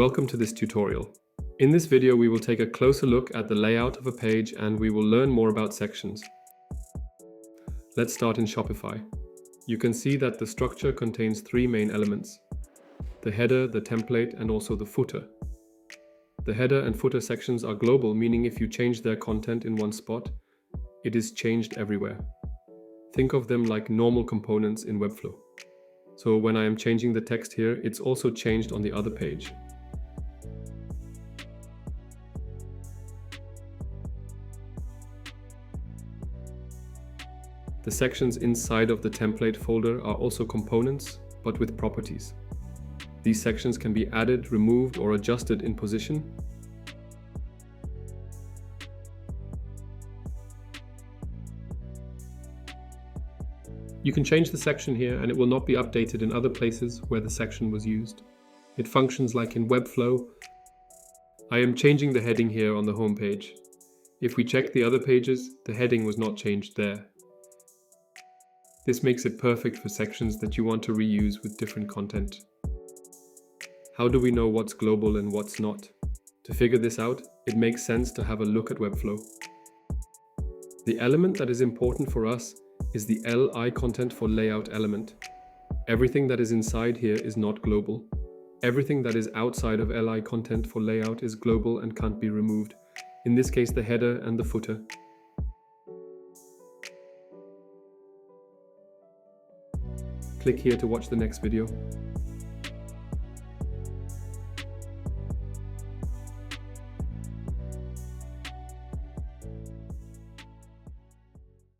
Welcome to this tutorial. In this video, we will take a closer look at the layout of a page and we will learn more about sections. Let's start in Shopify. You can see that the structure contains three main elements: the header, the template, and also the footer. The header and footer sections are global, meaning if you change their content in one spot, it is changed everywhere. Think of them like normal components in Webflow. So when I am changing the text here, it's also changed on the other page. The sections inside of the template folder are also components, but with properties. These sections can be added, removed, or adjusted in position. You can change the section here and it will not be updated in other places where the section was used. It functions like in Webflow. I am changing the heading here on the home page. If we check the other pages, the heading was not changed there. This makes it perfect for sections that you want to reuse with different content. How do we know what's global and what's not? To figure this out, it makes sense to have a look at Webflow. The element that is important for us is the LI content for layout element. Everything that is inside here is not global. Everything that is outside of LI content for layout is global and can't be removed. In this case, the header and the footer. Click here to watch the next video.